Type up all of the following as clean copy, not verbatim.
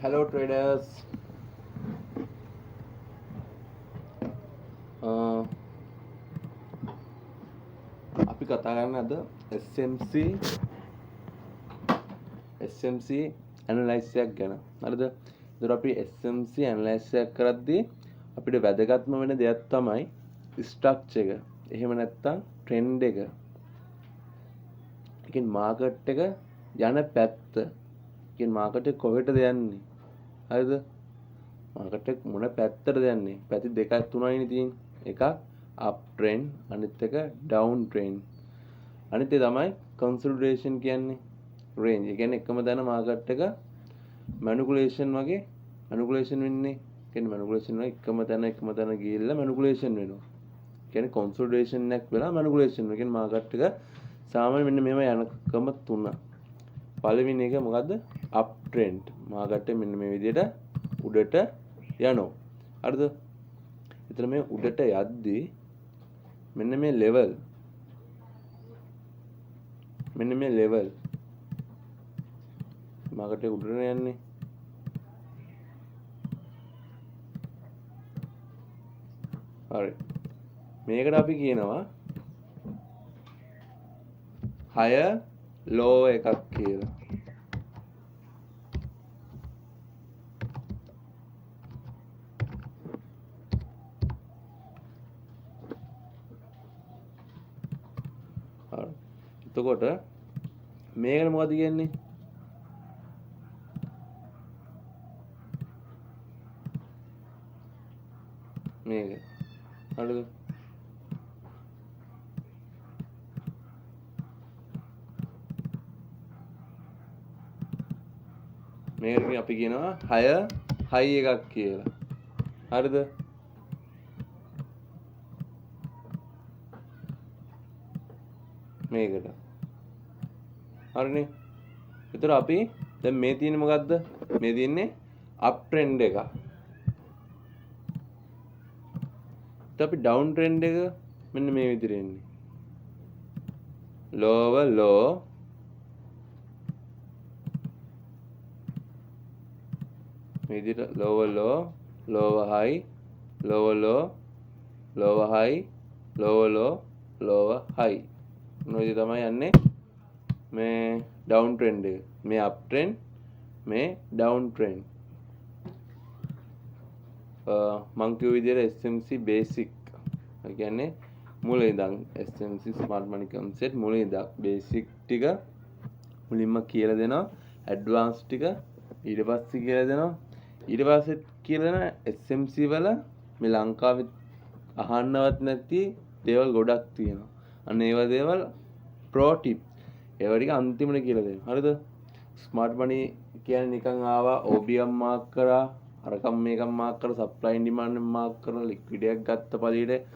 Hello traders. Uh, අපි කතා කරන්න අද SMC ඇනලයිස් එකක් ගැන. හරිද? ඒතර අපි SMC ඇනලයිස් එකක් කරද්දී අපිට වැදගත්ම වෙන දෙයක් තමයි ස්ට්‍රක්චර් එක. එහෙම නැත්නම් ට්‍රෙන්ඩ් එක. ඒ කියන්නේ මාකට් එක යන පැත්ත. ඒ කියන්නේ මාකට් එක කොහෙටද යන්නේ? හරිද? මාකට් එක මොන පැත්තටද යන්නේ? පැති දෙකක් තුනයිනේ තියෙන්නේ. එකක් අප් ට්‍රෙන්ඩ් අනිත් එක ඩවුන් ට්‍රෙන්ඩ්. අනිත් එක තමයි කන්සොලිඩේෂන් කියන්නේ රේන්ජ්. ඒ කියන්නේ එකම තැන මාකට් එක මැනිපුලේෂන් වගේ මැනිපුලේෂන් වෙන්නේ. කියන්නේ මැනිපුලේෂන් වගේ එකම තැන ගිහිල්ලා මැනිපුලේෂන් වෙනවා. කියන්නේ කන්සොලිඩේෂන් එකක් වෙලා මැනිපුලේෂන් වෙනවා. කියන්නේ මාකට් එක සාමාන්‍ය මෙන්න මේව යනකම තුන. පළවෙනි එක මොකද්ද? Up trend. මාකට් එක මෙන්න මේ විදිහට උඩට යනවා. හරිද? එතන මේ උඩට යද්දී මෙන්න මේ ලෙවල් මාකට් එක උඩට යන්නේ. හරි. මේකට අපි කියනවා higher low එකක් කියලා. හරි. එතකොට මේකට මොකද කියන්නේ? මේක. හරිද? මේකට අපි කියනවා higher high එකක් කියලා. හරිද? මේකට. හරිනේ. ඒතර අපි දැන් මේ තියෙන්නේ මොකද්ද? මේ තියෙන්නේ අප් ට්‍රෙන්ඩ් එක. ඊට අපි ඩවුන් ට්‍රෙන්ඩ් එක මෙන්න මේ විදිහට එන්නේ. lower low මේ විදිහට lower low lower high lower low lower high lower low lower high මොනවද තමයි යන්නේ මේ ඩවුන් ට්‍රෙන්ඩ් එක. මේ අප් ට්‍රෙන්ඩ් මේ ඩවුන් ට්‍රෙන්ඩ්. මං කියු විදිහට SMC බේසික්. ඒ කියන්නේ මුල ඉඳන් SMC ස්මාර්ට් මනි කන්සෙප්ට් මුල ඉඳන් බේසික් ටික මුලින්ම කියලා දෙනවා. ඇඩ්වාන්ස් ටික ඊට පස්සේ කියලා දෙනවා. ඊට පස්සේ කියලා දෙන SMC වල මේ ලංකාවේ අහන්නවත් නැති දේවල් ගොඩක් තියෙනවා. අන්න ඒව දේවල් ප්‍රෝ ටිප්. ඒව ටික අන්තිමට කියලා දෙනවා. හරිද? ස්මාර්ට් මනි කියන්නේ නිකන් ආවා OBM මාක් කරා අරකම් මේකම් මාක් කරලා සප්ලයි ඇන්ඩ් ඩිමාන්ඩ් මාක් කරලා ලික්විඩ් එකක් ගත්ත පළියට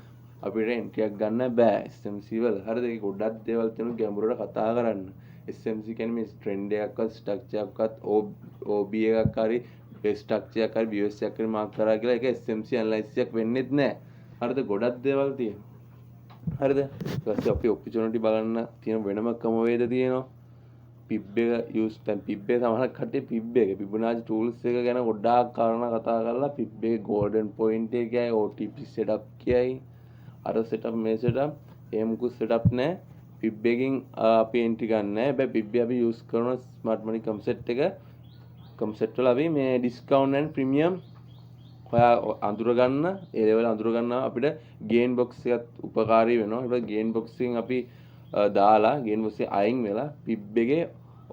අපිට එන්ට්‍රි එකක් ගන්න බෑ SMC වල. හරිද? ඒක ගොඩක් දේවල් තියෙනවා ගැඹුරට කතා කරන්න. SMC කියන්නේ මේ ට්‍රෙන්ඩ් එකක්වත් ස්ට්‍රක්චර් එකක්වත් OB එකක් හරි ස්ට්‍රක්චර් එකක් හරි BOS එකක් හරි මාක් කරා කියලා ඒක SMC ඇනලයිසිස් එකක් වෙන්නේත් නැහැ. හරිද? ගොඩක් දේවල් තියෙනවා. හරිද? ඊට පස්සේ අපි ඔපචුනිටි බලන්න තියෙන වෙනම ක්‍රමවේද තියෙනවා. පිබ් එක යූස් දැන් පිබ් එක සමහර කට්ටිය පිබ් එක පිබුනාචි ටූල්ස් එක ගැන ගොඩාක් කාරණා කතා කරලා පිබ් එකේ ගෝල්ඩන් පොයින්ට් එක කියයි OTP සෙටප් කියයි අර සෙටප් මේ සෙටප් එහෙම මුකුත් සෙටප් නැහැ. පිබ් එකකින් අපි එන්ට්‍රි ගන්න නැහැ. හැබැයි පිබ් එක අපි යූස් කරන ස්මාර්ට් මනි කන්සෙප්ට් එක කන්සෙප්ට් වල අපි මේ ඩිස්කවුන්ට් ඇන්ඩ් ප්‍රීමියම් ඔයා අඳුර ගන්න ඒ ලෙවල් අඳුර ගන්නවා අපිට ගේන් බොක්ස් එකත් උපකාරී වෙනවා. ඊට ගේන් බොක්ස් එකෙන් අපි දාලා ගේන් බොක්ස් එකේ අයින් වෙලා පිබ් එකේ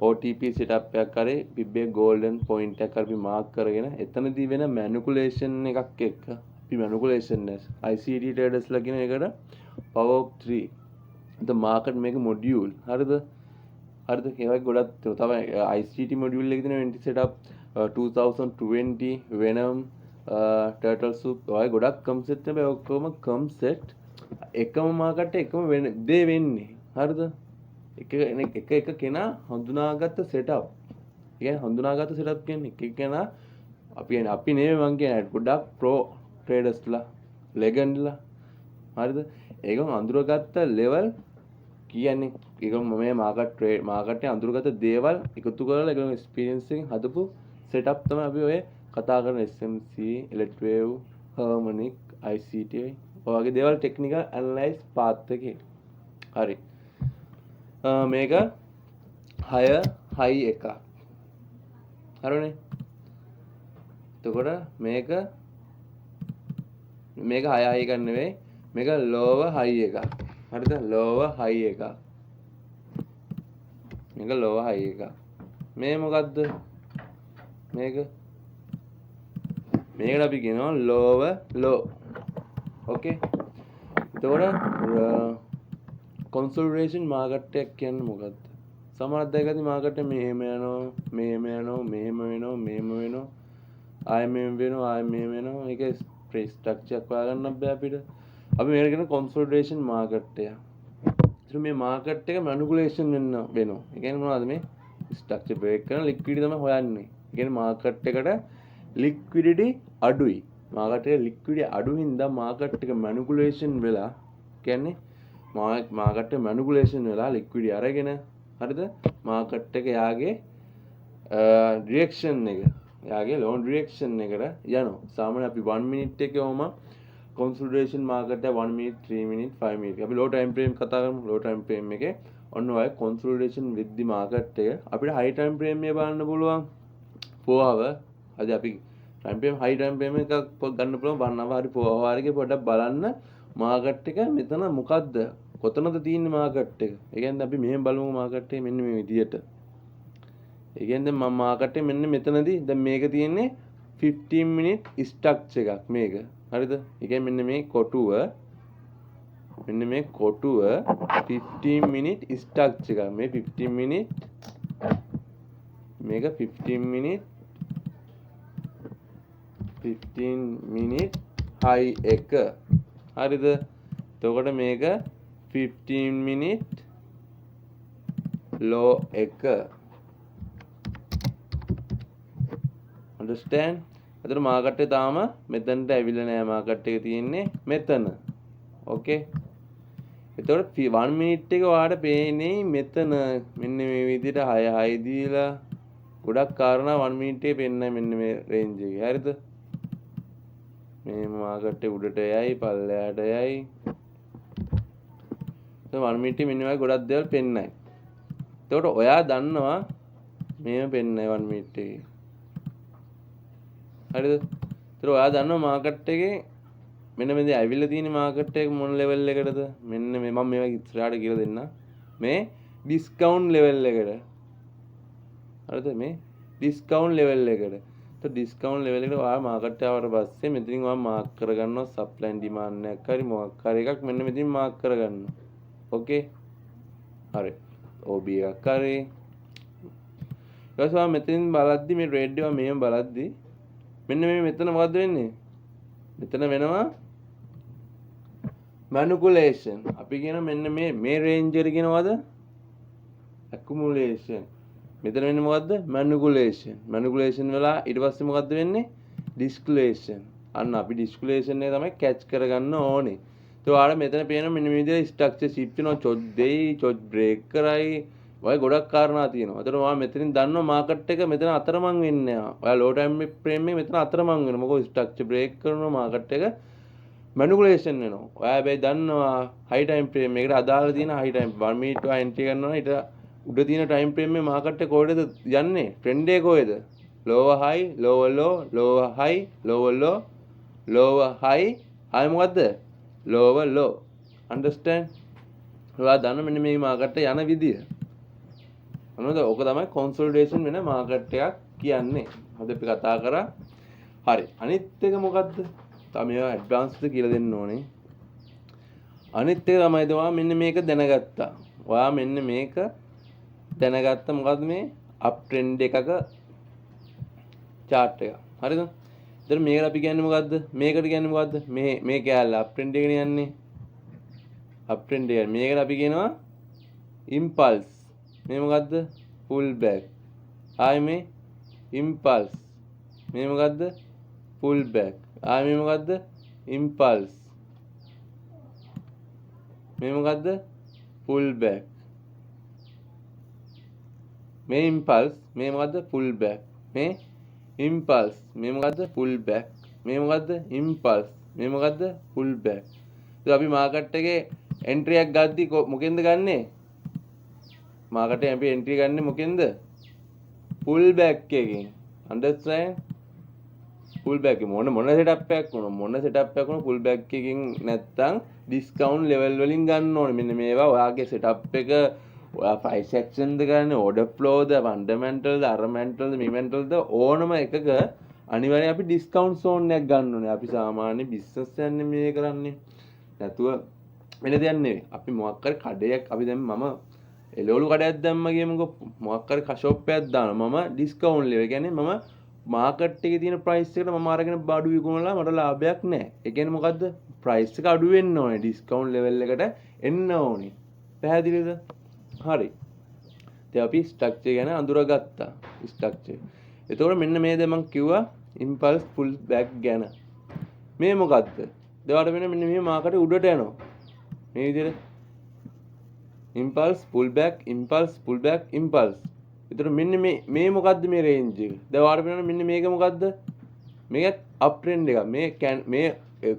OTP setup එකක් කරේ පිබ් එකේ golden point එකක් අපි මාක් කරගෙන එතනදී වෙන manipulation එකක් එක්ක අපි manipulation නැස් ICD traders ලා කියන එකට power of 3 the market make module හරිද හරිද ඒ වගේ ගොඩක් තමයි ICT module එකේ තියෙන entry setup 2020 venom turtle soup ඔය ගොඩක් concept හැබැයි ඔක්කොම concept එකම මාකට් එකම දේ වෙන්නේ හරිද එක කෙනා හඳුනාගත්ත setup ඒ කියන්නේ හඳුනාගත්ත setup කියන්නේ එක කෙනා අපි නෙමෙයි මං කියන්නේ ගොඩක් pro traders ලා legend ලා හරිද ඒකම අඳුරගත්ත level කියන්නේ ඒක මේ මාකට් එකේ අඳුරගත්ත දේවල් එකතු කරලා ඒක එක්ස්පීරියන්ස් එකෙන් හදපු setup තමයි අපි ඔය කතා කරන SMC, electric wave, harmonic, ICT ඔය වගේ දේවල් technical analyze path එකේ. හරි. මේක 6 high එකක්. හරිනේ. එතකොට මේක 6 high එකක් නෙවෙයි. මේක lower high එකක්. හරිද? lower high එකක්. මේක lower high එකක්. මේ මොකද්ද? මේකට අපි කියනවා lower low. okay. එතකොට consolidation market එකක් කියන්නේ මොකද්ද? සමහරක් දැකගති මාකට් එක මෙහෙම යනවා. ආයෙ මෙහෙම වෙනවා. ඒක ස්ට්‍රක්චර් එකක් හොයාගන්න බෑ අපිට. අපි මේකට කියන consolidation market එක. ඒත් මේ මාකට් එක manipulation වෙනවා. ඒ කියන්නේ මොනවද මේ? ස්ට්‍රක්චර් බ්‍රේක් කරන liquidity තමයි හොයන්නේ. ඒ කියන්නේ මාකට් එකට liquidity අඩුයි. මාකට් එකේ liquidity අඩු හින්දා මාකට් එක manipulation වෙලා කියන්නේ මාකට් එක manipulation වෙලා liquidity අරගෙන හරිද? මාකට් එක යාගේ රියැක්ෂන් එක යාගේ ලෝන් රියැක්ෂන් එකට යනවා. සාමාන්‍ය අපි 1 minute එකේ වම consolidation market එක 1 minute 3 minute 5 minute අපි low time frame කතා කරමු. low time frame එකේ ඔන්න ඔය consolidation with the market එක අපිට high time frame එක බලන්න පුළුවන් 4 hour. අද අපි time frame high time frame එකක් ගන්න පුළුවන් 1 hour හරි 4 hour එකේ පොඩ්ඩක් බලන්න market එක මෙතන මොකද්ද කොතනද තියෙන්නේ market එක. ඒ කියන්නේ අපි මෙහෙම බලමු market එක මෙන්න මේ විදියට. ඒ කියන්නේ මම market එක මෙන්න මෙතනදී දැන් මේක තියෙන්නේ 15 minute structure එකක් මේක. හරිද? ඒ කියන්නේ මෙන්න මේ කොටුව 15 minute structure එකක්. මේ 15 minute මේක 15 minute high එක. හරිද? එතකොට මේක 15 minute low එක. understand? එතකොට මාකට් එක තාම මෙතනට ඇවිල්ලා නැහැ. මාකට් එක තියෙන්නේ මෙතන. okay. එතකොට 1 minute එක ඔයාලට පේන්නේ මෙතන මෙන්න මේ විදිහට 6 දීලා ගොඩක් කාරණා 1 minute එකේ පෙන්නයි මෙන්න මේ range එකේ. හරිද? මේ මාකට් එක උඩට යයි පල්ලෙහාට යයි. දැන් 1 minute මෙන්න වගේ ගොඩක් දේවල් පෙන්නයි. එතකොට ඔයා දන්නවා මේව පෙන්නයි 1 minute එකේ. හරිද? ඒතර ඔයා දන්නවා මාකට් එකේ මෙන්න මේ ඇවිල්ලා තියෙන මාකට් එක මොන ලෙවල් එකකටද? මෙන්න මේ මම මේවා ඉස්සරහට කියලා දෙන්න. මේ ඩිස්කවුන්ට් ලෙවල් එකට. හරිද? මේ ඩිස්කවුන්ට් ලෙවල් එකට. તો ඩිස්කවුන්ට් ලෙවල් එකට ඔයා මාකට් එක ආවට පස්සේ මෙතනින් ඔයා මාක් කරගන්නවා සප්ලයි ඇන්ඩ් ඩිමාන්ඩ් එකක් හරි මොකක් හරි එකක් මෙන්න මෙතනින් මාක් කරගන්නවා. ඕකේ? හරි. OB එකක් හරි. ඊට පස්සේ මෙතනින් බලද්දි මේ රෙඩ් ඒවා මෙහෙම බලද්දි මෙන්න මේ මෙතන මොකද්ද වෙන්නේ? මෙතන වෙනවා manipulation. අපි කියන මෙන්න මේ range එක කියනවාද? accumulation. මෙතන වෙන්නේ මොකද්ද? manipulation. manipulation වෙලා ඊට පස්සේ මොකද්ද වෙන්නේ? discretion. අන්න අපි discretion එක තමයි catch කරගන්න ඕනේ. ඒ ඔයාලා මෙතන පේන මෙන්න මේ විදිහට structure shift වෙනවා. චොත් දෙයි, චොත් break කරයි. ඔය ගොඩක් කාරණා තියෙනවා. ඒතර ඔයා මෙතනින් දන්නවා මාකට් එක මෙතන අතරමං වෙන්නේ නැහැ. ඔයා low time frame එකේ මෙතන අතරමං වෙනවා. මොකද structure break කරනවා මාකට් එක manipulation වෙනවා. ඔයා හැබැයි දන්නවා high time frame එකකට අදාළ තියෙන high time 1 minute ඔයා entry කරනවා ඊට උඩ තියෙන time frame එකේ මාකට් එක කොහෙද යන්නේ? trend එක කොහෙද? lower high, lower low, lower high, lower low, lower high. ආයෙ මොකද්ද? lower low. understand? ඔයා දන්න මෙන්න මේ මාකට් එක යන විදිය. මොනවද? ඔක තමයි consolidation වෙන මාකට් එකක් කියන්නේ. අද අපි කතා කරා. හරි. අනිත් එක මොකද්ද? තමයි මේවා ඇඩ්වාන්ස්ද කියලා දෙන්න ඕනේ. අනිත් එක තමයි ඔයා මෙන්න මේක දැනගත්තා. ඔයා මෙන්න මේක දැනගත්ත මොකද්ද මේ අප් ට්‍රෙන්ඩ් එකක chart එක. හරිද? එතන මේකට අපි කියන්නේ මොකද්ද? මේකට කියන්නේ මොකද්ද? මේ කැලේ අප් ට්‍රෙන්ඩ් එකනේ යන්නේ. අප් ට්‍රෙන්ඩ් එක. මේකට අපි කියනවා impulse. මේ මොකද්ද? pull back. ආයේ මේ impulse. මේ මොකද්ද? pull back. ආයේ මේ මොකද්ද? impulse. මේ මොකද්ද? pull back. මේ impulse මේ මොකද්ද? pull back. මේ impulse මේ මොකද්ද pull back මේ මොකද්ද impulse මේ මොකද්ද pull back ඉතින් අපි මාකට් එකේ එන්ට්‍රි එකක් ගද්දි මොකෙන්ද ගන්නෙ මාකට් එකේ අපි එන්ට්‍රි ගන්නෙ මොකෙන්ද pull back එකකින් understand pull back මොන setup එකක් වුණා pull back එකකින් නැත්තම් discount level වලින් ගන්න ඕනේ මෙන්න මේවා ඔයාගේ setup එක ඔයා price action ද ගන්න order flow ද fundamental ද arramental ද momental ද ඕනම එකක අනිවාර්යෙන් අපි discount zone එකක් ගන්න ඕනේ අපි සාමාන්‍ය business යන්නේ මේ කරන්නේ නැතුව වෙන දෙයක් නෙවෙයි අපි මොකක් හරි කඩයක් අපි දැන් මම එළවලු කඩයක් දැම්ම කියමුකෝ මොකක් හරි ෂොප් එකක් දානවා මම discount level කියන්නේ මම මාකට් එකේ තියෙන ප්‍රයිස් එකට මම අරගෙන බඩු විකුණලා මට ලාභයක් නැහැ. ඒ කියන්නේ මොකද්ද? ප්‍රයිස් එක අඩු වෙන්න ඕනේ. ඩිස්කවුන්ට් ලෙවල් එකට එන්න ඕනේ. පැහැදිලිද? හරි. දැන් අපි ස්ට්‍රක්චර් ගැන අඳුරගත්තා. ස්ට්‍රක්චර්. එතකොට මෙන්න මේ දැන් මම කිව්වා ඉම්පල්ස් පුල් බෑක් ගැන. මේ මොකද්ද? දෙවට මෙන්න මේ මාකට් උඩට යනවා. මේ විදිහට impulse full back impulse full back impulse එතකොට මෙන්න මේ මොකද්ද මේ රේන්ජ් එක? දැන් ඔයාලට පේනවා මෙන්න මේක මොකද්ද? මේක අප් ට්‍රෙන්ඩ් එකක්. මේ 1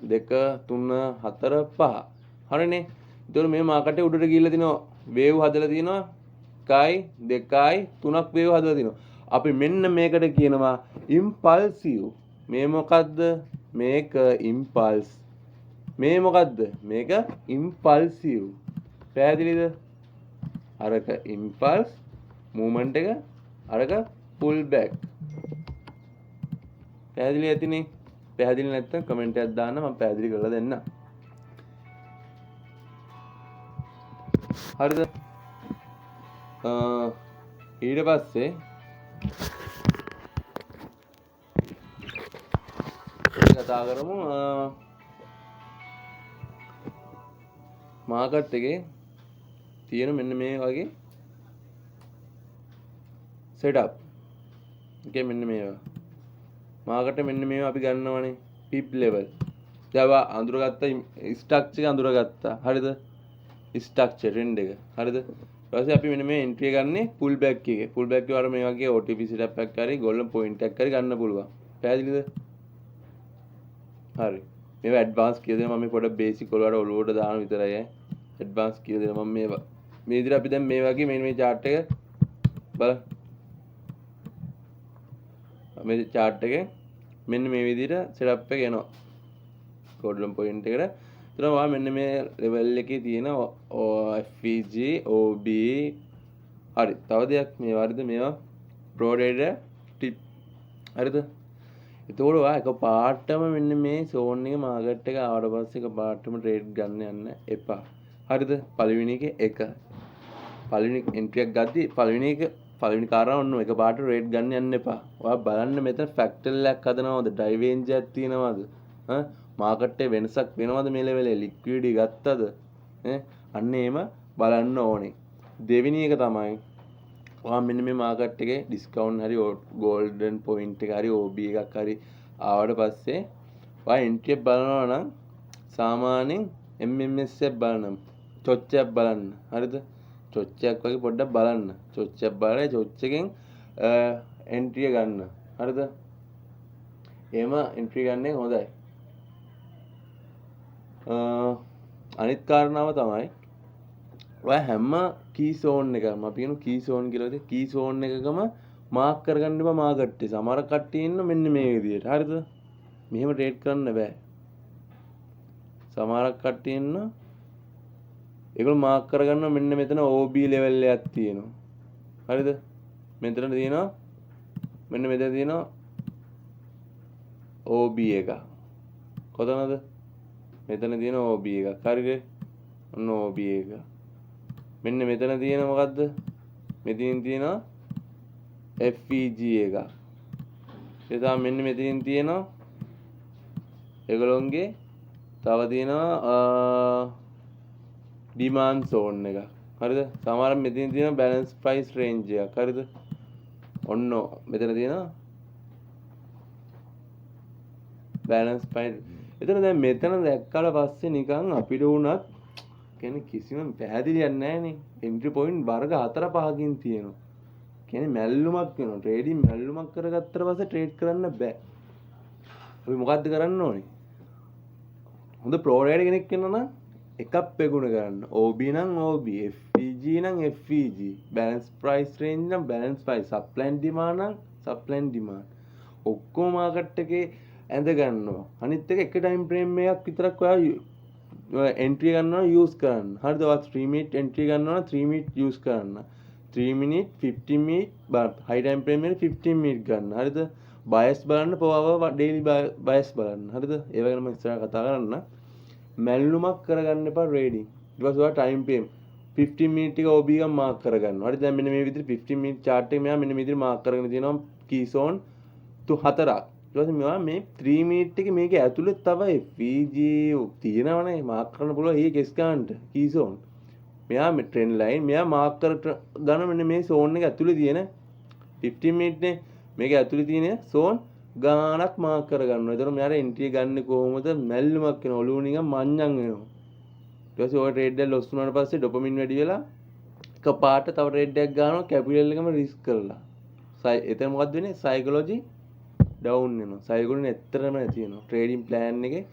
2 3 4 5. හරිනේ. එතකොට මේ මාකට් එක උඩට ගිහිල්ලා තිනවා වේව් හදලා තිනවා 1යි 2යි 3ක් වේව් හදලා තිනවා. අපි මෙන්න මේකට කියනවා ඉම්පල්සිව්. මේ මොකද්ද? මේක ඉම්පල්ස්. මේ මොකද්ද? මේක ඉම්පල්සිව්. පැහැදිලිද? අරක ඉම්පල්ස් मूवमेंट එක අරක pull back පැහැදිලි ඇතිනේ පැහැදිලි නැත්නම් කමෙන්ට් එකක් දාන්න මම පැහැදිලි කරලා දෙන්නම් හරිද ඊට පස්සේ කතා කරමු මාකට් එකේ තියෙන මෙන්න මේ වගේ setup okay මෙන්න මේවා මාකට් මෙන්න මේවා අපි ගන්නවනේ pip level දැන් අඳුරගත්ත structure එක අඳුරගත්තා හරිද structure trend එක හරිද ඊට පස්සේ අපි මෙන්න මේ entry එක ගන්නේ pull back එකේ pull back එක වල මේ වගේ OTP setup එකක් හරි golden point එකක් හරි ගන්න පුළුවන් පැහැදිලිද හරි මේවා advance කියලා දෙනවා මම මේ පොඩ basic වලට ඔලුවට දාන විතරයි advance කියලා දෙනවා මම මේවා මේ විදිහට අපි දැන් මේ වගේ මේ chart එක බලන්න මේ chart එකේ මෙන්න මේ විදිහට setup එක එනවා golden point එකට එතන ඔයා මෙන්න මේ level එකේ තියෙන FVG OB හරි තව දෙයක් මේ වරිද මේවා pro trader tip හරිද එතකොට ඔයා එක පාටම මෙන්න මේ zone එක market එක ආවට පස්සේ එක පාටම trade ගන්න යන්න එපා හරිද පළවෙනි එක පළවෙනි entry එකක් ගද්දි පළවෙනි කාරණා ඔන්න එක පාට රේට් ගන්න යන්න එපා. ඔයා බලන්න මෙතන ෆැක්ටර් එකක් හදනවද? ඩ්‍රයිව් රේන්ජ් එකක් තියෙනවද? මාකට් එකේ වෙනසක් වෙනවද මේ ලෙවල් එකේ? ලික්විඩි ගත්තද? අන්න එහෙම බලන්න ඕනේ. දෙවෙනි එක තමයි ඔයා මෙන්න මේ මාකට් එකේ ඩිස්කවුන්ට් හරි ගෝල්ඩන් පොයින්ට් එක හරි OB එකක් හරි ආවට පස්සේ ඔයා එන්ට්‍රි එක බලනවා නම් සාමාන්‍යයෙන් MMS එක බලන්න. චොච්චයක් බලන්න. හරිද? චොච්චයක් වගේ පොඩ්ඩක් බලන්න. චොච්චයක් බලලා චොච්ච එකෙන් එන්ට්‍රි එක ගන්න. හරිද? එහෙම එන්ට්‍රි ගන්නේ හොඳයි. අනිත් කාරණාව තමයි ඔයා හැම කී zone එකක්ම අපි කියමු කී zone කියලා විදිහට කී zone එකකම මාක් කරගන්න එපා මාකට් එක. සමහර කට්ටිය ඉන්න මෙන්න මේ විදිහට. හරිද? මෙහෙම ට්‍රේඩ් කරන්න බෑ. සමහර කට්ටිය ඉන්න ඒගොල්ලෝ මාක් කරගන්න මෙන්න මෙතන OB level එකක් තියෙනවා. හරිද? මෙතන තියෙනවා මෙන්න මෙතන තියෙනවා OB එක. කොතනද? මෙතන තියෙන OB එකක්. හරිද? ඔන්න OB එක. මෙන්න මෙතන තියෙන මොකද්ද? මෙතනින් තියෙනවා FVG එක. එතන මෙන්න මෙතනින් තියෙනවා ඒගොල්ලොන්ගේ තව තියෙනවා demand zone එක. හරිද? සමහර මෙතන තියෙන balance price range එකක්. හරිද? ඔන්න මෙතන තියෙනවා balance price. එතන දැන් මෙතන දැක්කට පස්සේ නිකන් අපිට උනත් කියන්නේ කිසිම පැහැදිලියක් නැහැ නේ. entry point වර්ග 4 5කින් තියෙනවා. කියන්නේ මැල්ලුමක් වෙනවා. ට්‍රේඩින් මැල්ලුමක් කරගත්තට පස්සේ ට්‍රේඩ් කරන්න බෑ. අපි මොකද්ද කරන්න ඕනේ? හොඳ ප්‍රෝ රයිඩර් කෙනෙක් වෙන්න නම් එකක් ප්‍රගුණ කරන්න. OB නම් OB, FVG නම් FVG, balance price range නම් balance price, supply and demand නම් supply and demand. ඔක්කොම මාකට් එකේ ඇඳ ගන්නවා. අනිත් එක ටයිම් ෆ්‍රේම් එකක් විතරක් ඔයා එන්ට්‍රි ගන්නවා යූස් කරන්න. හරිද? ඔයා 3 minute එන්ට්‍රි ගන්නවා 3 minute යූස් කරන්න. 3 minute 15 minute high time frame එකේ 15 minute ගන්න. හරිද? බයස් බලන්න per hour daily බයස් බලන්න. හරිද? ඒ වගේ නම් ඉස්සරහ කතා කරන්න. මැල්ලුමක් කරගන්න එපා trading. ඊට පස්සේ ඔයා time frame 15 minute එක OB එක මාක් කරගන්නවා. හරිද? දැන් මෙන්න මේ විදිහට 15 minute chart එක මෙයා මෙන්න මේ විදිහට මාක් කරගෙන තියෙනවා key zone 4ක්. ඊට පස්සේ මෙයා මේ 3 minute එකේ මේක ඇතුළේ තව FVG තියෙනවනේ මාක් කරන්න පුළුවන් ඊයේ කෙස් ගන්නට key zone. මෙයා මේ trend line මෙයා මාක් කර ගන්න මෙන්න මේ zone එක ඇතුළේ තියෙන 15 minute නේ මේක ඇතුළේ තියෙන zone ගානක් මාක් කර ගන්නවා. ඒතර මෙයාට entry ගන්න කොහොමද මැල්ලුමක් වෙනවා. ඔළුව නිකන් මඤ්ඤම් වෙනවා. ඊට පස්සේ ඔය trade එක loss වුණාට පස්සේ dopamine වැඩි වෙලා එකපාරට තව trade එකක් ගන්නවා capital එකම risk කරලා. එතන මොකද්ද වෙන්නේ? psychology down වෙනවා. psychology ඇත්තටම නැති වෙනවා. trading plan එකේ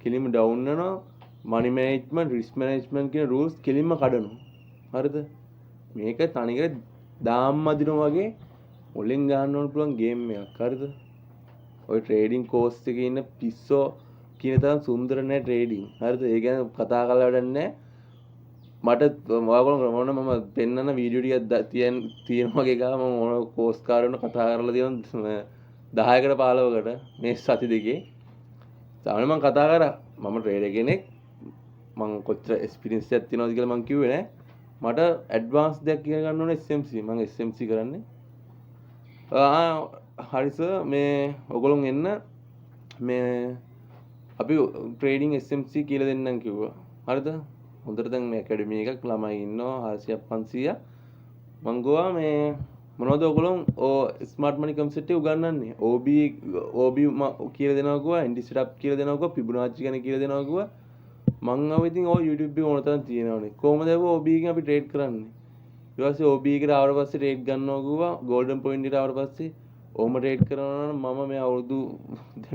කෙලින්ම down වෙනවා. money management, risk management කියන rules කෙලින්ම කඩනවා. හරිද? මේක තනිකර දාම් අදිනවා වගේ මුලින් ගන්න ඕන පුළුවන් ගේම් එකක්. හරිද? ඔය trading course එකේ ඉන්න පිස්සෝ කියන තරම් සුන්දර නෑ trading. හරිද? ඒ ගැන කතා කරලා වැඩක් නෑ. මට ඔයාගොල්ලෝ මොන මම පෙන්නන වීඩියෝ ටිකක් තියෙනවා වගේ ගා මම මොන course කාරයන කතා කරලා තියෙනවා 10කට 15කට මේ සති දෙකේ. සාමාන්‍යයෙන් මම කතා කරා මම trader කෙනෙක් මම කොච්චර එක්ස්පීරියන්ස් එකක් තියෙනවද කියලා මම කිව්වේ නෑ. මට ඇඩ්වාන්ස් දෙයක් ඉගෙන ගන්න ඕනේ SMC. මම SMC කරන්නේ. හරි සර් මේ ඔයගොල්ලෝ එන්න මේ අපි ට්‍රේඩින් SMC කියලා දෙන්නම් කිව්වා. හරිද? හොඳට දැන් මේ ඇකඩමි එකක් ළමයි ඉන්නවා 400ක් 500ක්. මං ගෝවා මේ මොනවද ඔයගොල්ලෝ ස්මාර්ට් මනි කන්සෙප්ට් එක උගන්වන්නේ? OB කියලා දෙනවා කිව්වා, ඉන්ඩි සෙටප් කියලා දෙනවා කිව්වා, පිබොනාච්චි ගැන කියලා දෙනවා කිව්වා. මං ආව ඉතින් ඔය YouTube එකේ ඕන තරම් තියෙනවනේ. කොහොමද OB එකෙන් අපි ට්‍රේඩ් කරන්නේ? ඊට පස්සේ OB එකට ආවට පස්සේ ට්‍රේඩ් ගන්නවා කිව්වා. ගෝල්ඩන් පොයින්ට් එකට ආවට පස්සේ ඕම ට්‍රේඩ් කරනවා නම් මම මේ අවුරුදු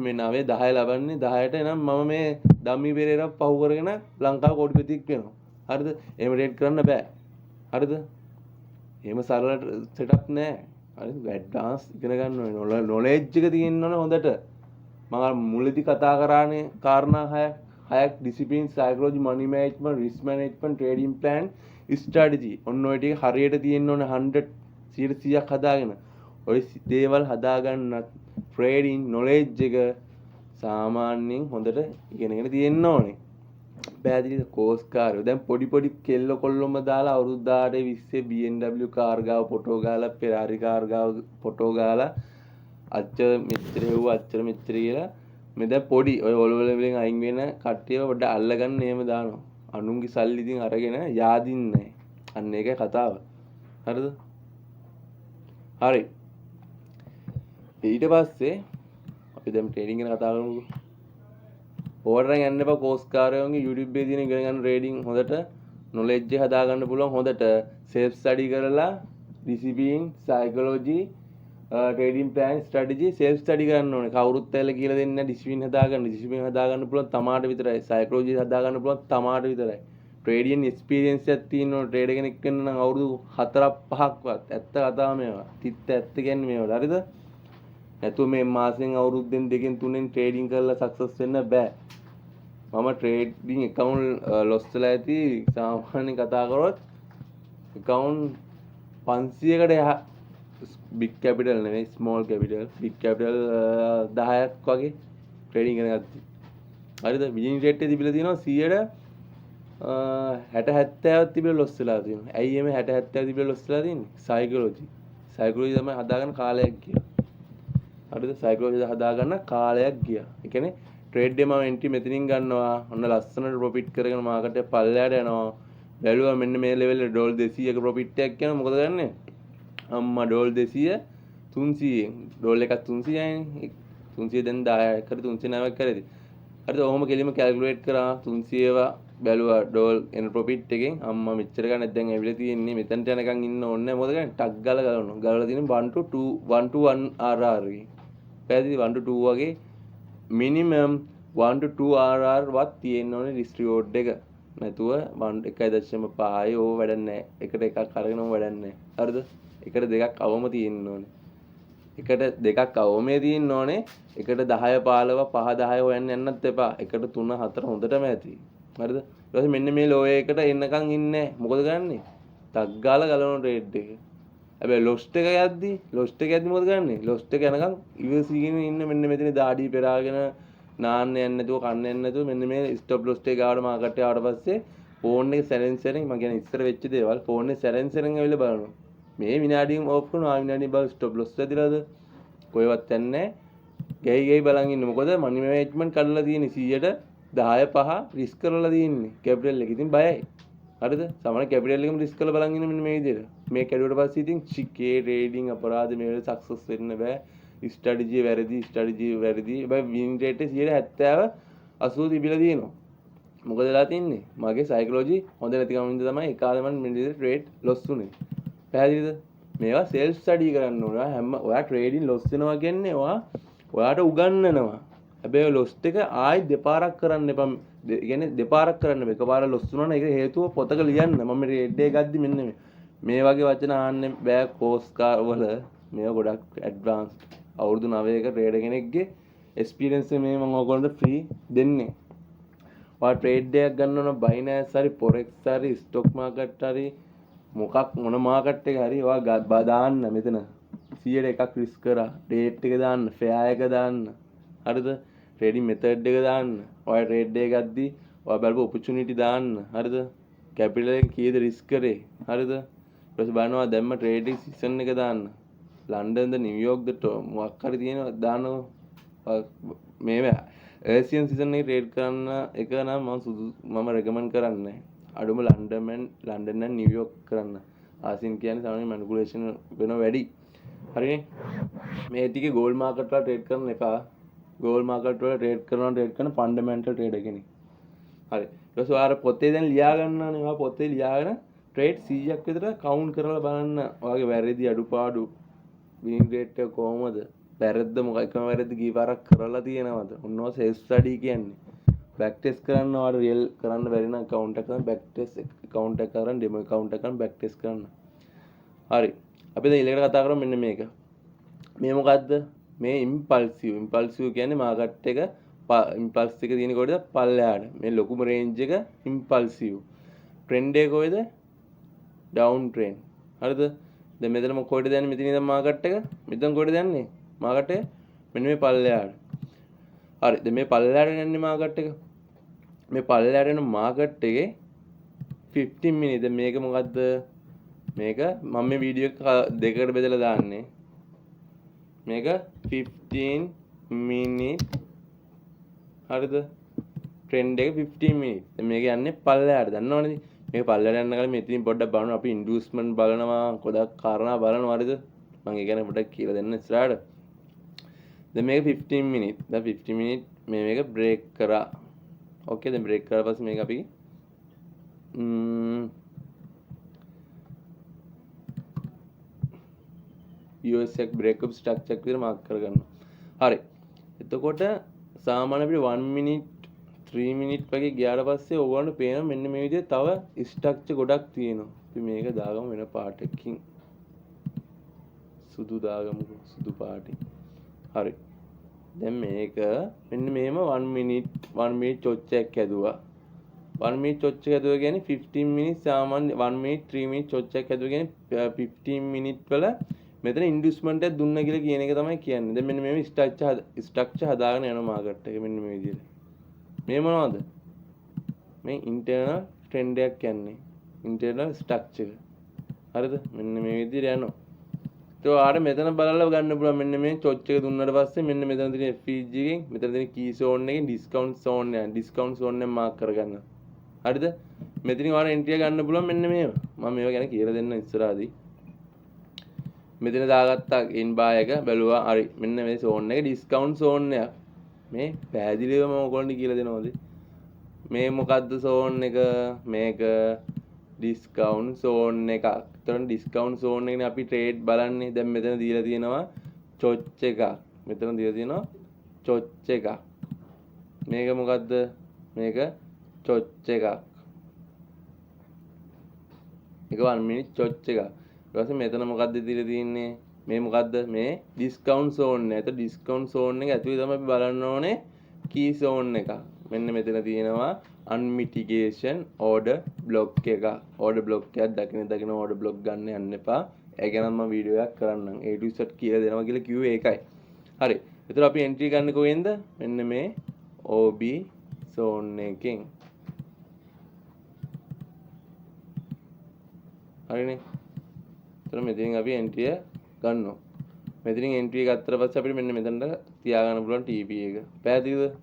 මේ 9 10 ලබන්නේ 10ට එනම් මම මේ ඩම්මි පෙරේරා පහු කරගෙන ලංකාව කෝටිපතියෙක් වෙනවා. හරිද? එහෙම ට්‍රේඩ් කරන්න බෑ. හරිද? එහෙම සරල සෙටප් නෑ. හරිද? ඇඩ්වාන්ස් ඉගෙන ගන්න ඕනේ. නොලෙජ් එක තියෙන්න ඕනේ හොඳට. මම මුලදී කතා කරානේ කාරණා හයක් discipline, psychology, money management, risk management, trading plan, strategy. ඔන්න ඔය ටික හරියට තියෙන්න ඕනේ 100%ක් හදාගෙන. ඔය දේවල් හදාගන්නත් ට්‍රේඩින් නොලෙජ් එක සාමාන්‍යයෙන් හොඳට ඉගෙනගෙන තියෙන්න ඕනේ. පැහැදිලිද? කෝස් කාර්යෝ දැන් පොඩි කෙල්ල කොල්ලොම දාලා අවුරුදු 18 20 BMW කාර් ගාව ෆොටෝ ගාලා Ferrari කාර් ගාව ෆොටෝ ගාලා අච්චර මෙච්චර හෙව්ව අච්චර මෙච්චර කියලා මේ දැන් පොඩි ඔය ඔලවල වලින් අයින් වෙන කට්ටියව පොඩ්ඩක් අල්ලගන්න එහෙම දානවා. අනුන්ගේ සල්ලි ඉතින් අරගෙන yaadින්නේ නැහැ. අන්න ඒකයි කතාව. හරිද? හරි. ඊට පස්සේ අපි දැන් ට්‍රේඩින් ගැන කතා කරමුකෝ. ඕවරෙන් යන්න එපා කෝස් කාර්යෝන්ගේ YouTube එකේ තියෙන ඉගෙන ගන්න ට්‍රේඩින් හොඳට නොලෙජ් එක හදා ගන්න පුළුවන් හොඳට self study කරලා discipline psychology trading plan strategy self study කරන්න ඕනේ. කවුරුත් ඇවිල්ලා කියලා දෙන්නේ නැහැ ඩිසිප්ලින් හදා ගන්න පුළුවන් තමාට විතරයි. සයිකොලොජි හදා ගන්න පුළුවන් තමාට විතරයි. ට්‍රේඩින් එක්ස්පීරියන්ස් එකක් තියෙනවා. ට්‍රේඩර් කෙනෙක් වෙන්න නම් අවුරුදු 4ක් 5ක්වත් ඇත්ත කතාව මේවා. තිත්ත ඇත්ත කියන්නේ මේවා. හරිද? නැතුව මේ මාසෙන් අවුරුද්දෙන් දෙකෙන් තුනෙන් ට්‍රේඩින් කරලා සක්සස් වෙන්න බෑ. මම ට්‍රේඩින් account loss වෙලා ඇති සාමාන්‍යයෙන් කතා කරොත් account 500කට big capital නෙවෙයි small capital big capital 10ක් වගේ ට්‍රේඩින් කරන ගත්තා. හරිද? beginning rate එක තිබිලා තියෙනවා 60 70ක් තිබිලා loss වෙලා තියෙනවා. ඇයි එමේ 60 70 තිබිලා loss වෙලා තියෙන්නේ? psychology තමයි හදාගන්න කාලයක් ගියා. හරිද? සයිකොලොජි හදාගන්න කාලයක් ගියා. ඒ කියන්නේ ට්‍රේඩ් එක මම එන්ට්‍රි මෙතනින් ගන්නවා. ඔන්න ලස්සනට ප්‍රොෆිට් කරගෙන මාකට් එක පල්ලයට යනවා. බැලුවා මෙන්න මේ ලෙවල් එක ඩෝල් 200ක ප්‍රොෆිට් එකක් යනවා. මොකද ගන්නෙ? අම්මා ඩෝල් 200 300ෙන්. ඩෝල් එකක් 300යිනේ. 300 දැන් 10කට 309ක් කරේද? හරිද? ඔහොම කෙලිම කැල්කියුලේට් කරා 300ව බැලුවා ඩෝල් එන ප්‍රොෆිට් එකෙන් අම්මා මෙච්චර ගන්න දැන් ඇවිල්ලා තියෙන්නේ මෙතනට යනකම් ඉන්න ඕනේ නැහැ මොකද ගන්නේ ටක් ගාලා ගලවනවා ගලවලා තියෙන 1 to 1 RR එකේ පැහැදිලි 1 to 2 වගේ මිනිමම් 1 to 2 RR වත් තියෙන්න ඕනේ රිස්ක් රිවෝඩ් එක නැතුව 1.5 ඕව වැඩක් නැහැ එකට එකක් අරගෙනම වැඩක් නැහැ හරිද එකට දෙකක් අවම තියෙන්න ඕනේ එකට දෙකක් අවමේ තියෙන්න ඕනේ එකට 10 15 5 10 හොයන්න යන්නත් එපා එකට 3 4 හොඳටම ඇති හරිද ඊට පස්සේ මෙන්න මේ ලෝ එකට එන්නකම් ඉන්නේ මොකද ගන්නෙ ටක් ගාලා ගලවන ට්‍රේඩ් එක හැබැයි ලොස්ට් එක යද්දි මොකද ගන්නෙ ලොස්ට් එක යනකම් ඉවසීගෙන ඉන්න මෙන්න මෙතන දාඩිය පෙරාගෙන නාන්න යන්නේ නැතුව කන්න යන්නේ නැතුව මෙන්න මේ ස්ටොප් ලොස් එක ගාවට මාකට් එක ආවට පස්සේ ෆෝන් එක සැලෙන්සරෙන් මම කියන්නේ ඉස්සර වෙච්ච දේවල් ෆෝන් එක සැලෙන්සරෙන් ඇවිල්ලා බලනවා මේ විනාඩියෙන් ඕෆ් කරනවා විනාඩිය බල ස්ටොප් ලොස් ඇදිලාද කොහෙවත් යන්නේ ගෙයි බලන් ඉන්න මොකද මනි මැනේජ්මන්ට් කරලා තියෙන්නේ 100ට 10 5 රිස්ක් කරලා තියෙන්නේ කැපිටල් එක. ඉතින් බයයි. හරිද? සමහර කැපිටල් එකම රිස්ක් කරලා බලන් ඉන්න මෙන්න මේ විදිහට. මේ කැඩුවට පස්සේ ඉතින් චිකේ ට්‍රේඩින් අපරාධ මේ වල සක්සස් වෙන්න බෑ. ස්ට්‍රැටජි වැරදි. හැබැයි වින් රේට් එක 70 80 තිබිලා තියෙනවා. මොකද වෙලා තින්නේ? මගේ සයිකොලොජි හොඳ නැතිකම වින්ද තමයි ඒ කාලේ මම මෙන්න ට්‍රේඩ් ලොස් වුනේ. පැහැදිලිද? මේවා සෙල්ෆ් ස්ටඩි කරන්න ඕනේ. හැම ඔයා ට්‍රේඩින් ලොස් වෙනවා කියන්නේ ඔයාට උගන්වනවා. හැබැයි ලොස් එක ආයි දෙපාරක් කරන්න එපා. ඒ කියන්නේ දෙපාරක් කරන්න බෑ. එකපාර ලොස් වුණා නම් ඒක හේතුව පොතක ලියන්න. මම ට්‍රේඩ් එක ගද්දි මෙන්න මේ වගේ වචන ආන්න බෑ කෝස් වල. මේවා ගොඩක් ඇඩ්වාන්ස්. අවුරුදු 9ක ට්‍රේඩර් කෙනෙක්ගේ එක්ස්පීරියන්ස් එක මේ මම ඔයගොල්ලන්ට ෆ්‍රී දෙන්නේ. ඔයා ට්‍රේඩ් එකක් ගන්න ඕන බයිනෑන්ස් හරි ෆොරෙක්ස් හරි ස්ටොක් මාකට් හරි මොන මාකට් එක හරි ඔයා දාන්න මෙතන 100ට එකක් රිස්ක් කරා ඩේට් එක දාන්න ෆෙයා එක දාන්න හරිද ට්‍රේඩින් මෙතඩ් එක දාන්න ඔයා ට්‍රේඩ් එක ගද්දි ඔයා බලපු ඔපචුනිටි දාන්න හරිද කැපිටල් එක කීයද රිස්ක් කරේ හරිද ඊට පස්සේ බලනවා දැම්ම ට්‍රේඩින් සීසන් එක දාන්න ලන්ඩන්ද නිව්යෝක්ද මොකක් හරි තියෙනවා දානවා මේ ඒසියන් සීසන් එකේ ට්‍රේඩ් කරන්න එක නම් මම රෙකමන්ඩ් කරන්නේ අඩුම ලන්ඩන් නම් නිව්යෝක් කරන්න ආසියන් කියන්නේ සාමාන්‍ය මැනිපුලේෂන් වෙන වැඩි හරිනේ මේ ටිකේ ගෝල්ඩ් මාකට් වල ට්‍රේඩ් කරන්න එපා ගෝල්ඩ් මාකට් වල ට්‍රේඩ් කරන ෆන්ඩමෙන්ටල් ට්‍රේඩර් කෙනෙක් හරි ඊට පස්සේ ඔයාලා පොතේ දැන් ලියා ගන්නවානේ ඔයා පොතේ ලියාගෙන ට්‍රේඩ් 100ක් විතර කවුන්ට් කරලා බලන්න ඔයාගේ වැරදි අඩුපාඩු වින් රේට් එක කොහමද වැරද්ද මොකක් එකම වැරද්ද කීපාරක් කරලා තියෙනවද ඔන්නෝ සෙල්ෆ් ස්ටඩි කියන්නේ බැක් ටෙස්ට් කරන්න ඔයාලා රියල් කරන්න බැරි නම් කවුන්ට් එක කරන් බැක් ටෙස්ට් කවුන්ට් එක කරන් ඩෙමෝ කවුන්ට් එක කරන් බැක් ටෙස්ට් කරන්න හරි අපි දැන් ඊළඟට කතා කරමු මෙන්න මේක මේ මොකද්ද මේ ඉම්පල්සිව් කියන්නේ මාකට් එක ඉම්පල්ස් එක තියෙන කොටද පල්ලෙහාට මේ ලොකුම රේන්ජ් එක ඉම්පල්සිව් ට්‍රෙන්ඩ් එක කොහෙද ඩවුන් ට්‍රෙන්ඩ් හරිද දැන් මෙතන මොකෝටද යන්නේ මෙතන ඉඳන් මාකට් එක මෙතන කොහෙද යන්නේ මාකට් එක මෙන්න මේ පල්ලෙහාට හරි දැන් මේ පල්ලෙහාට යන්නේ මාකට් එක මේ පල්ලෙහාට යන මාකට් එකේ 15 මිනිත් දැන් මේක මොකද්ද මේක මම මේ වීඩියෝ එක දෙකකට බෙදලා දාන්නේ මේක 15 මිනිත් හරිද ට්‍රෙන්ඩ් එක 15 මිනිත් දැන් මේක යන්නේ පල්ලෙහාට දන්නවනේ මේක පල්ලෙහාට යන කලින් මෙතනින් පොඩ්ඩක් බලනවා අපි ඉන්ඩියුස්මන්ට් බලනවා ගොඩක් කාරණා බලනවා හරිද මම ඒ කියන්නේ පොඩ්ඩක් කියලා දෙන්න ඉස්සරහට දැන් මේක 15 මිනිත් දැන් 15 මිනිත් මේක බ්‍රේක් කරා ඕකේ දැන් බ්‍රේක් කරලා පස්සේ මේක අපි US එක බ්‍රේක් අප් ස්ට්‍රක්චර් එක විතර මාක් කරගන්නවා හරි එතකොට සාමාන්‍ය අපිට 1 මිනිත් 3 මිනිත් වගේ ගියාට පස්සේ ඕගොල්ලන්ට පේනවා මෙන්න මේ විදිහට තව ස්ට්‍රක්චර් ගොඩක් තියෙනවා අපි මේක දාගමු වෙන පාට එකකින් සුදු දාගමුකෝ සුදු පාටින් හරි දැන් මේක මෙන්න මෙහෙම 1 මිනිත් චොච්චයක් ඇදුවා 1 මිනිත් චොච්චයක් ඇදුවා කියන්නේ 15 මිනිත් සාමාන්‍ය 1 මිනිත් 3 මිනිත් චොච්චයක් ඇදුවා කියන්නේ 15 මිනිත් වල මෙතන ඉන්ඩියුස්මන්ට් එක දුන්නා කියලා කියන එක තමයි කියන්නේ දැන් මෙන්න මේ ස්ට්‍රක්චර් හදාගෙන යන මාකට් එක මෙන්න මේ විදිහට මේ මොනවද මේ ඉන්ටර්නල් ට්‍රෙන්ඩ් එකක් කියන්නේ ඉන්ටර්නල් ස්ට්‍රක්චර් හරිද මෙන්න මේ විදිහට යනවා तो आड़ मेतन බලලා ගන්න පුළුවන් මෙන්න මේ චොච් එක දුන්නාට පස්සේ මෙන්න මෙතන තියෙන FPG එකෙන් මෙතන තියෙන කී zone එකෙන් ඩිස්කවුන්ට් zone එක මාක් කරගන්න. හරිද? මෙතනින් ඔයාලා එන්ට්‍රි එක ගන්න පුළුවන් මෙන්න මේව. මම මේව ගැන කියලා දෙන්න ඉස්සරහදී. මෙතන දාගත්තා ඉන් බාය එක බැලුවා. හරි. මෙන්න මේ zone එක ඩිස්කවුන්ට් zone එක. මේ පැහැදිලිවම ඔයගොල්ලන්ට කියලා දෙනවද? මේ මොකද්ද zone එක? මේක discount zone එකක්. එතකොට discount zone එකනේ අපි trade බලන්නේ. දැන් මෙතන දීලා තියෙනවා choch එකක්. මෙතන දීලා තියෙනවා choch එකක්. මේක මොකද්ද? මේක choch එකක්. ඒක 1 minute choch එකක්. ඊට පස්සේ මෙතන මොකද්ද දීලා තියෙන්නේ? මේ මොකද්ද? මේ discount zone එක. ඒතකොට discount zone එක ඇතුලේ තමයි අපි බලන්න ඕනේ key zone එක. මෙන්න මෙතන තියෙනවා unmitigation order block එක. order block එකක් දකින order block ගන්න යන්න එපා. ඒ ගැන මම වීඩියෝ එකක් කරන්නම්. A to Z කියලා දෙනවා කියලා කිව්වේ ඒකයි. හරි. ඒතර අපි entry ගන්න කොහෙන්ද? මෙන්න මේ OB zone එකෙන්. හරිනේ. ඒතර මෙතනින් අපි entry ගන්නවා. මෙතනින් entry ගත්තට පස්සේ අපිට මෙන්න මෙතනට තියාගන්න පුළුවන් TP එක. පැහැදිලිද?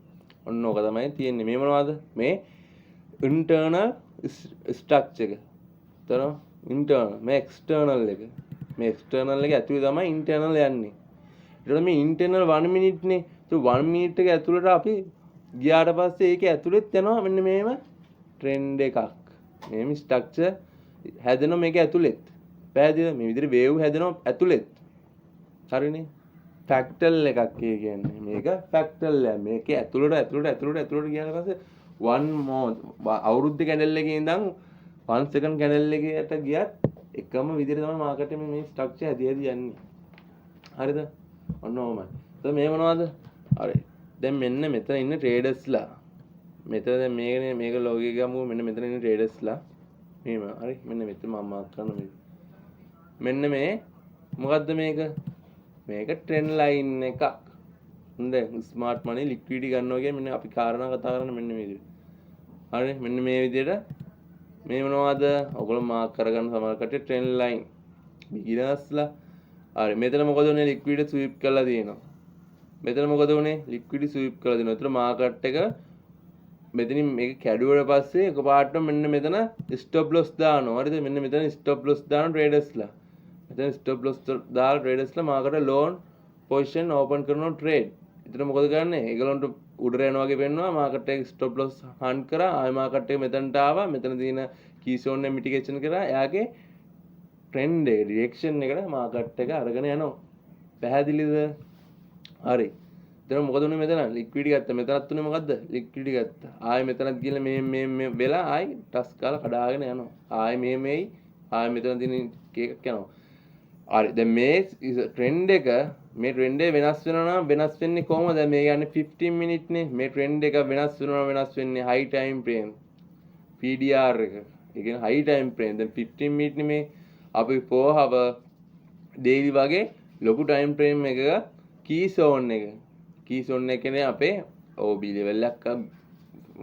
ඔන්න ඕක තමයි තියෙන්නේ. මේ මොනවද? මේ internal structure එක. තන internal මේ external එක. මේ external එක ඇතුලේ තමයි internal යන්නේ. ඊට මේ internal 1 minute නේ. ඒ 1 minute එක ඇතුළට අපි ගියාට පස්සේ ඒක ඇතුළෙත් යනවා මෙන්න මේම trend එකක්. මේ structure හැදෙනවා මේක ඇතුළෙත්. පැහැදිලිද? මේ විදිහට wave හැදෙනවා ඇතුළෙත්. හරිනේ? ෆැක්ටල් එකක් කියන්නේ මේක ෆැක්ටල් එක. මේකේ ඇතුළට ගියාට පස්සේ 1 more අවුරුද්ද කැන්ඩල් එකේ ඉඳන් 1 second කැන්ඩල් එකකට ගියත් එකම විදිහට තමයි මාකට් එකේ මේ ස්ට්‍රක්චර් හැදී යන්නේ. හරිද? ඔන්න ඕමයි. එතකොට මේ මොනවද? හරි. දැන් මෙන්න මෙතන ඉන්න ට්‍රේඩර්ස්ලා. මෙතන දැන් මේක ලෝගෝ ගමු මෙන්න මෙතන ඉන්න ට්‍රේඩර්ස්ලා. මෙහෙම. හරි. මෙන්න මෙතන මම මාක් කරන මේ. මෙන්න මේ මොකද්ද මේක? මේක ට්‍රෙන්ඩ් ලයින් එකක්. හොඳයි ස්මාර්ට් මනි ලික්විඩිටි ගන්නවා කියන්නේ මෙන්න අපි කාරණා කතා කරන්නේ මෙන්න මේ විදිහට. හරි මෙන්න මේ විදිහට මේ මොනවද? ඔයගොල්ලෝ මාක් කරගන්න සමහර කට්ටිය ට්‍රෙන්ඩ් ලයින් බිග්ිනර්ස්ලා. හරි මෙතන මොකද උනේ ලික්විඩිටි ස්වීප් කරලා තියෙනවා. මෙතන මොකද උනේ ලික්විඩිටි ස්වීප් කරලා තියෙනවා. ඒතර මාකට් එක මෙතනින් මේක කැඩුවට පස්සේ එකපාරටම මෙන්න මෙතන ස්ටොප් ලොස් දානවා. හරිද? මෙන්න මෙතන ස්ටොප් ලොස් දාන ට්‍රේඩර්ස්ලා. මෙතන ස්ටොප් ලොස් දාලා ට්‍රේඩර්ස්ලා මාකට් ලෝන් පොසිෂන් ඕපන් කරනවා ට්‍රේඩ්. එතන මොකද කරන්නේ? ඒගොල්ලන්ට උඩට යනවා වගේ පෙන්නවා මාකට් එක ස්ටොප් ලොස් හන්ට් කරා. ආයෙ මාකට් එක මෙතනට ආවා. මෙතන තියෙන කී සෝන් එක මිටිගේෂන් කරා. එයාගේ ට්‍රෙන්ඩ් එක ඩිරෙක්ෂන් එකට මාකට් එක අරගෙන යනවා. පැහැදිලිද? හරි. එතන මොකද උනේ මෙතන ලික්විඩිටි ගත්තා. මෙතනත් උනේ මොකද්ද? ලික්විඩිටි ගත්තා. ආයෙ මෙතනත් ගිහලා මේ වෙලා ආයෙ ටස් කාලා කඩාගෙන යනවා. ආයෙ මේයි ආයෙ මෙතන තියෙන එකක් යනවා. හරි දැන් මේ ට්‍රෙන්ඩ් එක මේ ට්‍රෙන්ඩ් එක වෙනස් වෙනවා නම් වෙනස් වෙන්නේ කොහොමද? දැන් මේ යන්නේ 15 මිනිත් නේ. මේ ට්‍රෙන්ඩ් එක වෙනස් වෙන්නේ high time frame PDR එක. ඒ කියන්නේ high time frame. දැන් 15 මිනිත් නෙමේ අපි 4 hour daily වගේ ලොකු time frame එකක key zone එක. key zone එක කියන්නේ අපේ OB level එකක්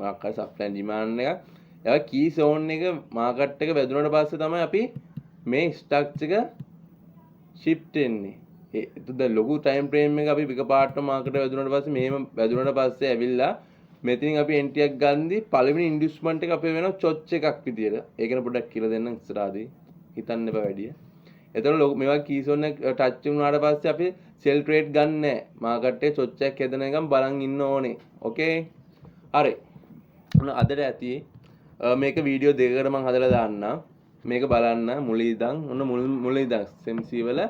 මාකට් supply and demand එක. ඒ key zone එක මාකට් එක වැදුනට පස්සේ තමයි අපි මේ stocks එක shift වෙන්නේ. ඒත් ලොකු time frame එක අපි එකපාරට මාකට් එක වැදුනට පස්සේ මෙහෙම වැදුනට පස්සේ ඇවිල්ලා මෙතනින් අපි entry එකක් ගන්නදී පළවෙනි inducement එක අපේ වෙනවා choch එකක් විදියට. ඒක නේ පොඩ්ඩක් කියලා දෙන්නම් ඉස්සරහදී. හිතන්න එපා වැඩිය. එතකොට මේවා key zone එක touch වුණාට පස්සේ අපි sell trade ගන්න නැහැ. මාකට් එකේ choch එකක් හදන එකම බලන් ඉන්න ඕනේ. okay? හරි. ඔන්න අදට ඇති මේක වීඩියෝ දෙකකට මම හදලා දාන්නම්. මේක බලන්න මුලින් ඉඳන් ඔන්න මුලින් ඉඳන් SMC වල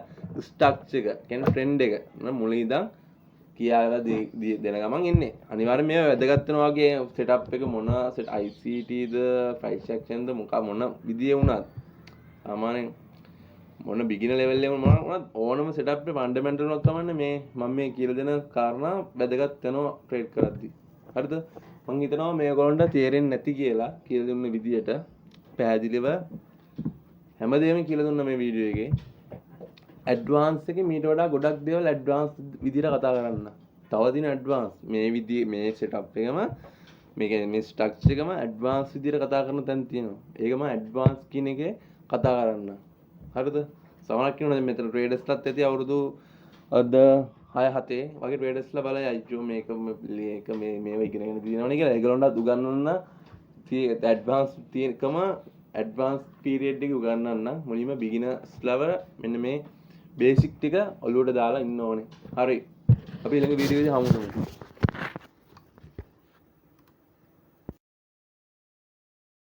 ස්ට්‍රක්චර් එක කියන්නේ ට්‍රෙන්ඩ් එක ඔන්න මුලින් ඉඳන් කියාලා දෙන ගමන් ඉන්නේ. අනිවාර්යෙන් මේව වැදගත් වෙනවා වගේ සෙටප් එක මොන ICT ද price action ද මොන විදිය වුණත් සාමාන්‍යයෙන් මොන බිගිනර් ලෙවල් එකේ මොනවත් ඕනම සෙටප් එක ෆන්ඩමෙන්ටල් එකක් තමයි මේ මම මේ කියලා දෙන කාරණා වැදගත් වෙනවා ට්‍රේඩ් කරද්දී. හරිද? මම හිතනවා මේගොල්ලන්ට තේරෙන්නේ නැති කියලා දුන්න විදියට පැහැදිලිව හැමදේම කියලා දුන්න මේ වීඩියෝ එකේ. ඇඩ්වාන්ස් එකේ මීට වඩා ගොඩක් දේවල් ඇඩ්වාන්ස් විදියට කතා කරන්න. තව දින ඇඩ්වාන්ස් මේ විදිය මේ සෙටප් එකම මේක මේ ස්ට්‍රක්චර් එකම ඇඩ්වාන්ස් විදියට කතා කරන තැන් තියෙනවා. ඒකම ඇඩ්වාන්ස් කියන එකේ කතා කරන්න. හරිද? සමහරක් කියනවා මෙතන ට්‍රේඩර්ස්ලාත් ඇති අවුරුදු 6-7 වගේ ට්‍රේඩර්ස්ලා බලයි අයියෝ මේක මේව ඉගෙනගෙන තියෙනවනේ කියලා. ඒගොල්ලන්ටත් උගන්වන්න ඇඩ්වාන්ස් තියෙනකම ඇඩ්වාන්ස් පීරියඩ් එක උගන්වන්න මුලින්ම බිගිනර්ස් ලෙවල් මෙන්න මේ බේසික් ටික ඔලුවට දාලා ඉන්න ඕනේ. හරි. අපි ඊළඟ වීඩියෝ එකේ හමු වෙමු.